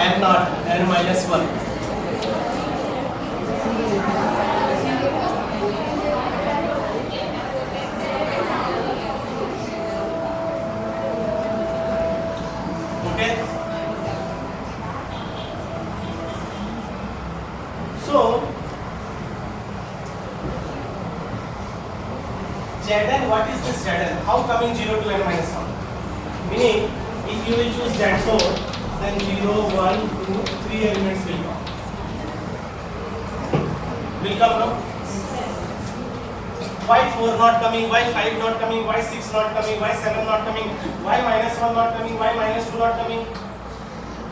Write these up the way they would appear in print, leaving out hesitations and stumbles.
n naught n minus 1. Okay. So Zn, what is this Zn? How coming 0 to n minus 1? Meaning, if you will choose Z4, then 0, 1, 2, 3 elements will come. Will come, no? Why 4 not coming? Why 5 not coming? Why 6 not coming? Why 7 not coming? Why minus 1 not coming? Why minus 2 not coming?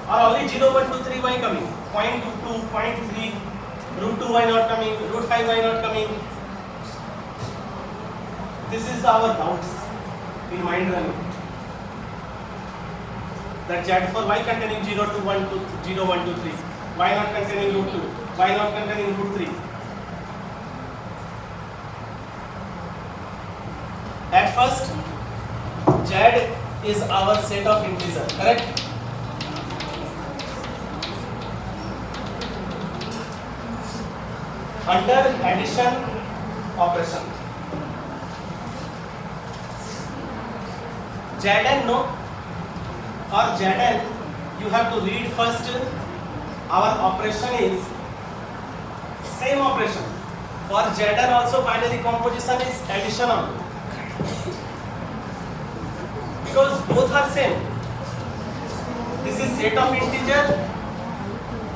Or only 0, 1, 2, 3 why coming? 0.22, 0.3, root 2 why not coming? Root 5 why not coming? This is our doubts in mind running. That Z4 why containing 0 to 1 to 0, 1 to 3? Why not containing root 2? Why not containing root 3? At first, Z is our set of integer, correct? Under addition operation, Zn, no? For Zn, you have to read first. Our operation is same operation. For Zn also binary composition is additional. Because both are same. This is set of integer.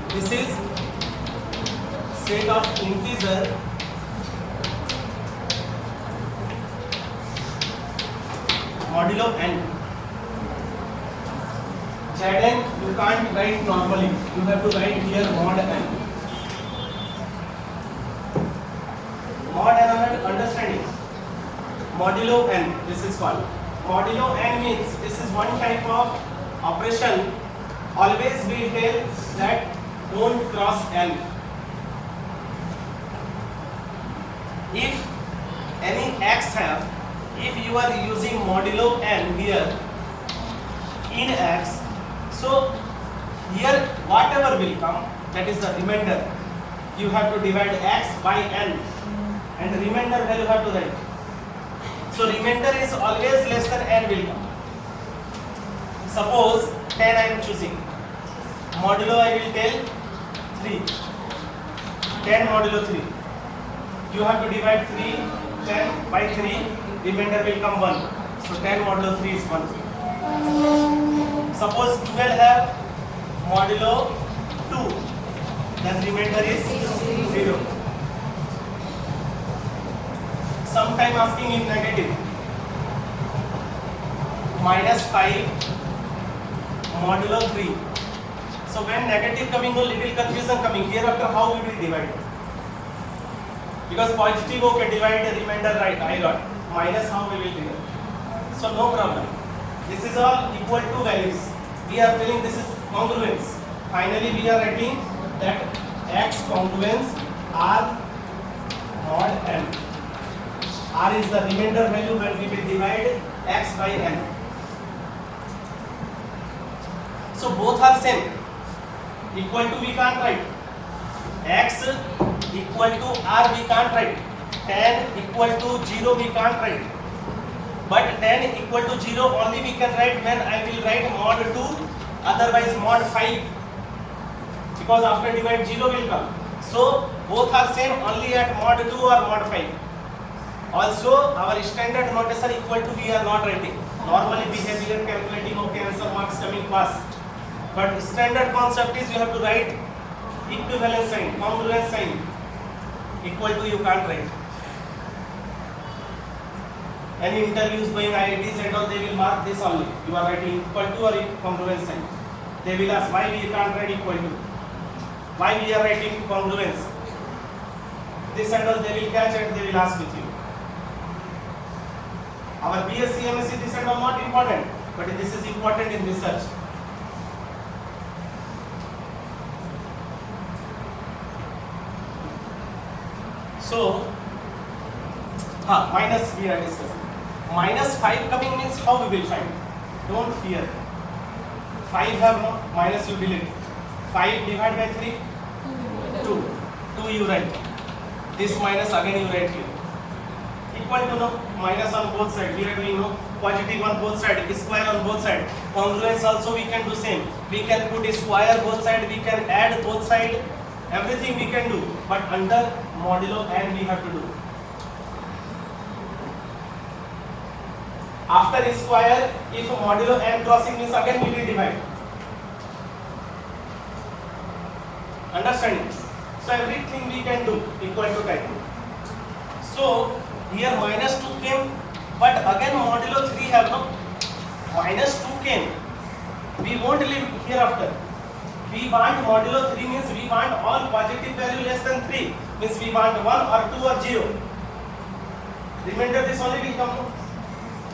This is set of integer. Modulo n. Zn you can't write normally. You have to write here mod n. Mod n understanding. Modulo n. This is called. Modulo n means this is one type of operation. Always we tell that don't cross n. If any x have, if you are using modulo n here in x, so here whatever will come, that is the remainder, you have to divide x by n and the remainder value have to write. So remainder is always less than n will come. Suppose 10 I am choosing, modulo I will tell 3, 10 modulo 3. You have to divide 3, 10 by 3, remainder will come 1. So 10 modulo 3 is 1. Suppose 12 have modulo 2, then remainder is 0. Sometime asking in negative, minus 5 modulo 3. So when negative coming, no little confusion coming. Hereafter how we will divide? Because positive okay, divide the remainder right, I got. Minus how we will divide? So no problem. This is all equal to values. We are telling this is congruence. Finally we are writing that x congruence r mod n. R is the remainder value where we will divide x by n. So both are same. Equal to we can't write. X equal to r we can't write. 10 equal to 0 we can't write. But 10 equal to 0 only we can write when I will write mod 2, otherwise mod 5. Because after divide 0 will come. So both are same only at mod 2 or mod 5. Also our standard notation equal to we are not writing. Normally behavior calculating okay, answer marks coming fast. But standard concept is you have to write equivalence sign, congruence sign. Equal to you can't write. Any interviews going IITs and all, they will mark this only. You are writing equal to or congruence sign. They will ask why we can't write equal to. Why we are writing congruence. This and all they will catch and they will ask with you. Our BSc, MSc, this and all not important, but this is important in research. So, minus we are discussing. Minus 5 coming means how we will find? Don't fear. 5 have no, minus you delete. 5 divided by 3, 2. 2 you write. This minus again you write here. Equal to no minus on both sides. We are doing no positive on both sides, square on both sides. Congruence also we can do same. We can put a square both sides. We can add both sides. Everything we can do. But under modulo n we have to do. After a square, if modulo n crossing means again we will divide. Understanding? So everything we can do equal to type. So here minus 2 came, but again modulo 3 have no. Minus 2 came. We won't leave hereafter. We want modulo 3 means we want all positive value less than 3. Means we want 1 or 2 or 0. Remainder this only will come.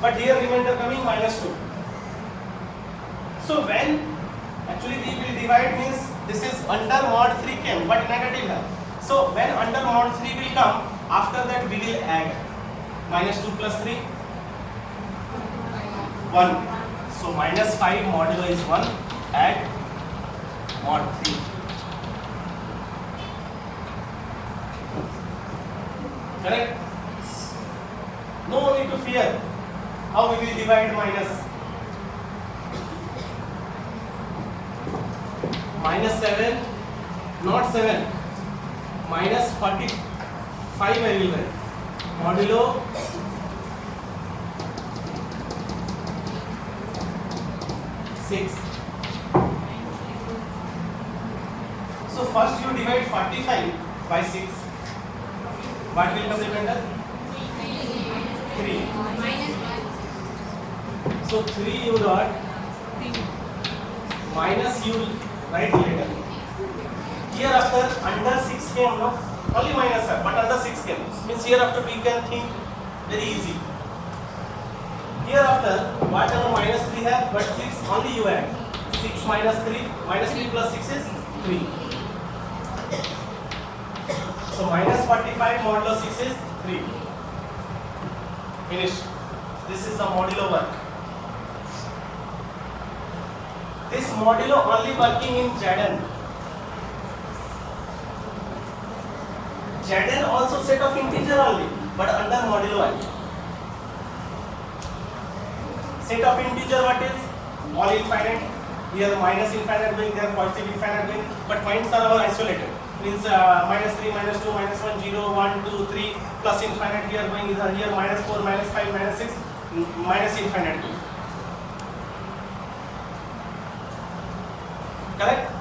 But here remainder coming minus 2. So when actually we will divide means this is under mod 3 came but negative hai. So when under mod 3 will come, after that we will add minus 2 plus 3 1. So minus 5 modulo is 1, add mod 3. Correct? No need to fear. How we will divide minus 7, not 7, minus 45 I will write. Modulo 6. So first you divide 45 by 6. What will come remainder? 3. So 3 you dot minus you write later. Hereafter under 6 came no, only minus hai, but under 6 came. Means hereafter we can think very easy. Hereafter whatever minus 3 hai, but 6 only you add. 6 minus 3, minus 3 plus 6 is 3. So minus 45 modulo 6 is 3. Finished. This is the modulo work. This modulo only working in Zn. Zn also set of integer only, but under modulo I. Set of integer what is? All infinite. Here minus infinite going, there positive infinite going, but points are all isolated. Means minus 3, minus 2, minus 1, 0, 1, 2, 3, plus infinite here going, here minus 4, minus 5, minus 6, minus infinite 2. Correct?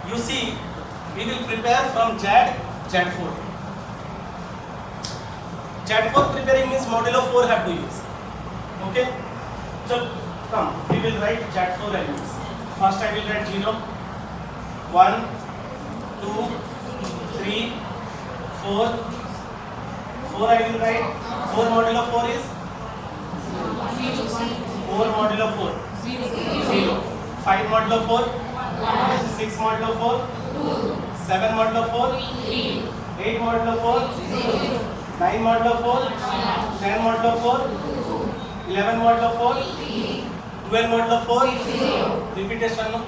You see, we will prepare from Z4. Z4 preparing means modulo 4 have to use. Okay? So come, we will write Z4 elements. First I will write 0, 1, 2, 3, 4. 4 I will write. 4 modulo 4 is 4 modulo 4 0. 5 modulo 4 6 modulo 4 7 modulo 4 8 modulo 4 9 modulo 4 10 modulo 4 11 modulo 4 12 modulo 4 repetition no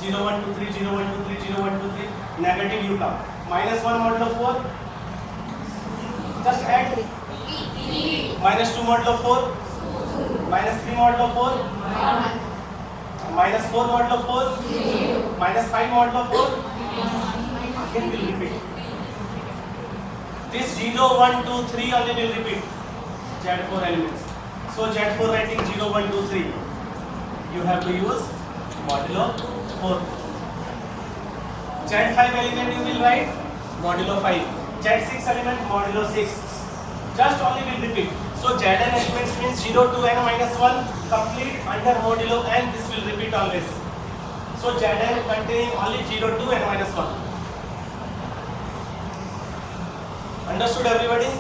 0 1 2 3 0 1 2 3 0 1 2 3 negative you come minus 1 modulo 4 just add minus 2 modulo 4 minus 3 modulo 4 minus 4 modulo 4 minus 5 modulo 4 again will repeat. This 0 1 2 3 only will repeat Z4 elements. So Z4 writing 0 1 2 3 you have to use modulo 4. Z5 element you will write modulo 5. Z6 element modulo 6. Just only will repeat. So Zn elements means 0 to n minus 1 complete under modulo n, this will repeat always. So Zn containing only 0 to n minus 1. Understood everybody?